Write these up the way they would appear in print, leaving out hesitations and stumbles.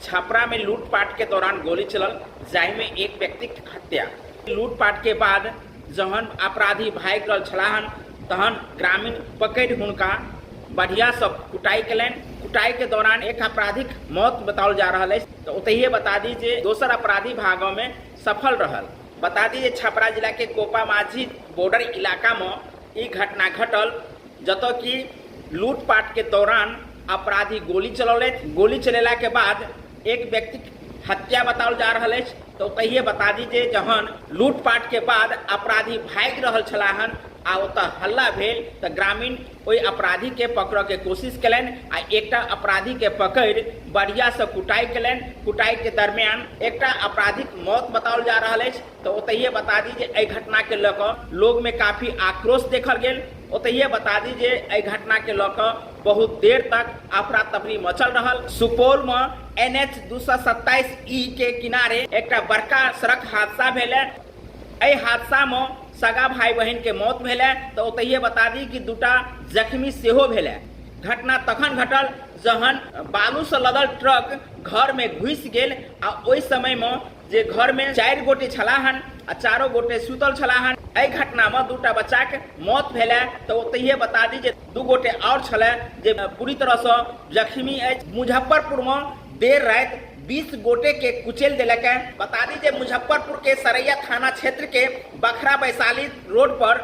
छपरा में लूटपाट के दौरान गोली चलल, जाहि में एक व्यक्ति की हत्या। लूटपाट के बाद जहन अपराधी भाग रहल छलाहन तहन ग्रामीण पकड़ हुनका बढ़िया सब कुटाई कलन। कुटाई के दौरान एक अपराधिक मौत बताओल जा रहा है। तो ओतहिए बता दी जे दोसर अपराधी भागों में सफल रहल। बता दी जे छपरा जिला के कोपा माझी बॉर्डर इलाका में ई घटना घटल, जतो कि लूटपाट के दौरान अपराधी गोली चलौले। गोली चलेला के बाद एक व्यक्ति हत्या बताओल जा रहा है। तो तहिए बता दीजिए जहन लूटपाट के बाद अपराधी भाग रहल छलाहन आ ओतऽ हल्ला भेल तो ग्रामीण ओई अपराधी के पकड़ के कोशिश कलन आ एकटा अपराधी के पकड़ बढ़िया से कुटाई कलन। कुटाई के दरमियान एकटा अपराधिक मौत बताओल जा रहा है। तो ओतहिए बता दीजिए एहि घटना के लऽ लोग में काफी आक्रोश देखल गेल। ओतहिए बता दीजिए एहि घटना के लऽ बहुत देर तक अफरा तफरी मचल रहल। सुपौल में NH 227E के किनारे एकटा बड़का सड़क हादसा भेल। एहि हादसा में सगा भाई बहन के मौत भेल। तो ओतहिए बता दी कि दूटा जख्मी सेहो भेल। घटना तखन घटल जहन बालू से लदल ट्रक घर में घुसि गेल आ ओहि समय में जे घर में 4 गोटे छलाहन आ 4 गोटे सुतल छलाहन। एहि घटना में दूटा बच्चा के मौत भेल। तो ओतहिए बता दी जे 2 गोटे और छले जे पूरी तरह से जख्मी अछि। मुजफ्फरपुर में देर रात 20 गोटे के कुचल दिलक। बता दी जे मुजफ्फरपुर के सरैया थाना क्षेत्र के बखरा वैशाली रोड पर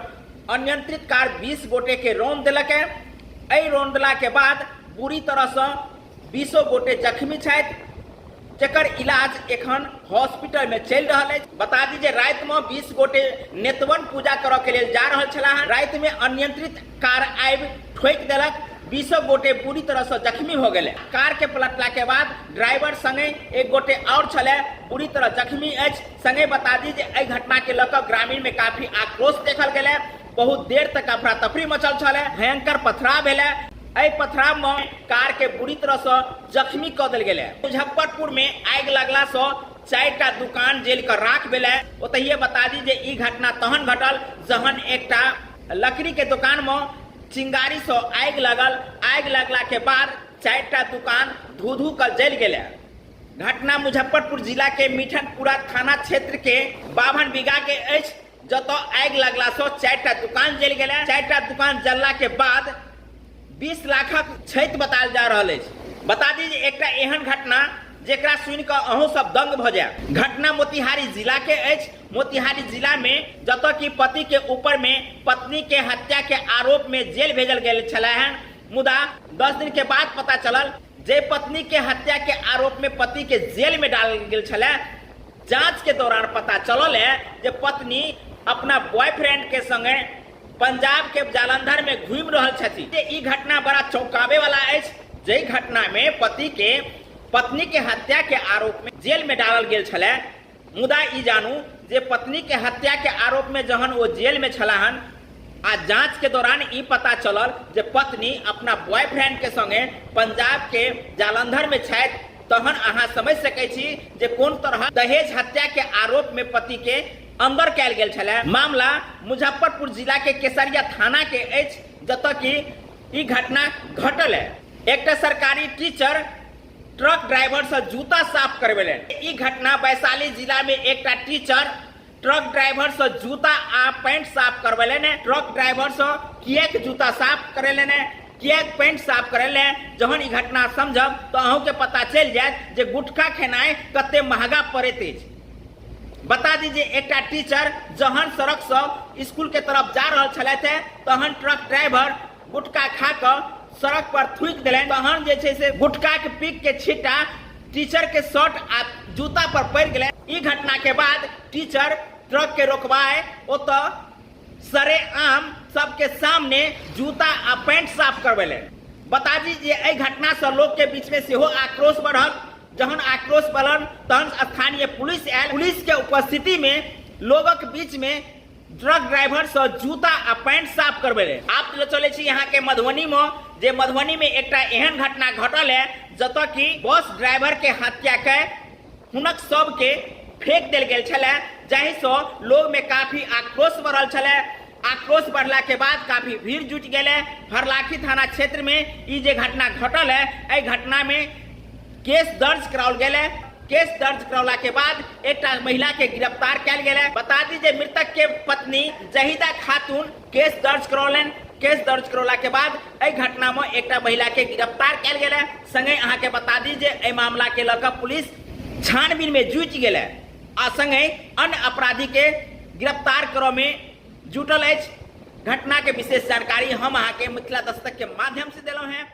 अनियंत्रित कार 20 गोटे के रौंद दिलक। एहि रौंदला के बाद बुरी तरह से 20 गोटे जख्मी छथि, जेकर इलाज एखन हॉस्पिटल में चल रहा है। बता दीजिए रात में 20 गोटे नेतवन पूजा करऽ के लिए जा रहा छला। रात में अनियंत्रित कार आबि ठोक देलक। 20 गोटे पूरी तरह से जख्मी हो गए। कार के पलटला के बाद ड्राइवर संगे 1 गोटे और छले पूरी तरह जख्मी अछि। संगे बता दी जे एहि घटना के लऽ ग्रामीण में काफी आक्रोश देखल गेल। बहुत देर तक अफरा तफरी मचल छल। भयंकर पथराव भेल। एहि पथराव में कार के बुरी तरह से जख्मी कऽ देल गेल। मुजफ्फरपुर में आगि लगला से 4टा दुकान जल कर राख भेल। ओतहिए बता दी जे ई घटना तहन घटल जहन एकटा लकड़ी के दुकान में चिंगारी से आगि लगल। आगि लगला के बाद 4टा दुकान धू धू कर जल गेल। घटना मुजफ्फरपुर जिला के मिठनपुरा थाना क्षेत्र के 52 बीघा के अछि, जतऽ आगि लगला से 4टा दुकान जल गेल। 4टा दुकान जलला के बाद 20 लाखक क्षति बतायल जा रहा है। बता दीजिए एकटा एहन घटना जेकरा सुन कऽ अहूँ सब दंग भ जाय। घटना मोतिहारी जिला के अछि। मोतिहारी जिला में जतऽ कि पति के ऊपर में पत्नी के हत्या के आरोप में जेल भेजल गेल छलहन। मुदा 10 दिन के बाद पता चलल जे पत्नी के हत्या के आरोप में पति के जेल में डाल गेल छले। जांच के दौरान पता चलल है जे पत्नी अपना बॉयफ्रेंड के संगे पंजाब के जालंधर में घूम रहल छथि। ई घटना बड़ा चौंकावे वाला अछि। जे घटना में पति के पत्नी के हत्या के आरोप में जेल में डालल गेल छले। मुदा ई जानू जे पत्नी के हत्या के आरोप में जहन वो जेल में छलाहन आ जांच के दौरान ई पता चलल जे पत्नी अपना बॉयफ्रेंड के संगे पंजाब के जालंधर में छथि, तहन अहाँ समझ सकै छी जे कोन तरह दहेज हत्या के आरोप में पति के अंदर कैल गेल छले। मामला मुजफ्फरपुर जिला के केसरिया थाना के अछि, जतऽ कि ई घटना घटल है। एकटा सरकारी टीचर ट्रक ड्राइवर से जूता साफ करवेलन। ई घटना वैशाली जिला में एकटा टीचर ट्रक ड्राइवर से जूता आ पैंट साफ करवेलन। ट्रक ड्राइवर से किएक जूता साफ करेलन, किएक पैंट साफ करेलन, जहन ई घटना समझब तो अहूँ के पता चल जायत जे गुटखा खेनाइ कते महंगा पड़ैत अछि। बता दीजिए एकटा टीचर जहन सड़क से स्कूल के तरफ जा रहा छलथि तहन ट्रक ड्राइवर गुटखा खा कर सड़क पर थूक दिलन। तहन जे छै से गुटखा के पीक के छींटा टीचर के शर्ट आ जूता पर पड़ गेलै। ई घटना के बाद टीचर ट्रक के रोकवाए ओतऽ सरेआम सबके सामने जूता आ पैंट साफ करवेले। बता दीजिए एहि घटना से लोग के बीच में सेहो आक्रोश बढ़ल। जहन आक्रोश बढ़ल तहन स्थानीय पुलिस आयल। पुलिस के उपस्थिति में लोगक बीच में ट्रक ड्राइवर से जूता आ पैंट साफ करवेले। आप चले छी यहाँ के मधुबनी में, जे मधुबनी में एकटा एहन घटना घटल है जतऽ कि बस ड्राइवर के हत्या के हुनक सब के फेंक देल गेल छले, जाहि से लोग में काफी आक्रोश बढ़ल छले। आक्रोश बढ़ला के बाद काफी भीड़ जुट गए। हरलाखी थाना क्षेत्र में ई जे घटना घटल है, एहि घटना में केस दर्ज कराओल गेल। केस दर्ज करौला के बाद एक महिला के गिरफ्तार किया गया। बता दीजिए मृतक के पत्नी जहीदा खातून केस दर्ज करौलन। केस दर्ज करौला के बाद ए घटना में एक महिला के गिरफ्तार किया गया। संगे अहाँ के बता दीजिए ए मामला के लकर पुलिस छानबीन में जुट गए आ संगे अन्य अपराधी के गिरफ्तार करो में जुटल है। घटना के विशेष जानकारी हम अहाँ के मिथिला दस्तक के माध्यम से दिलों हैं।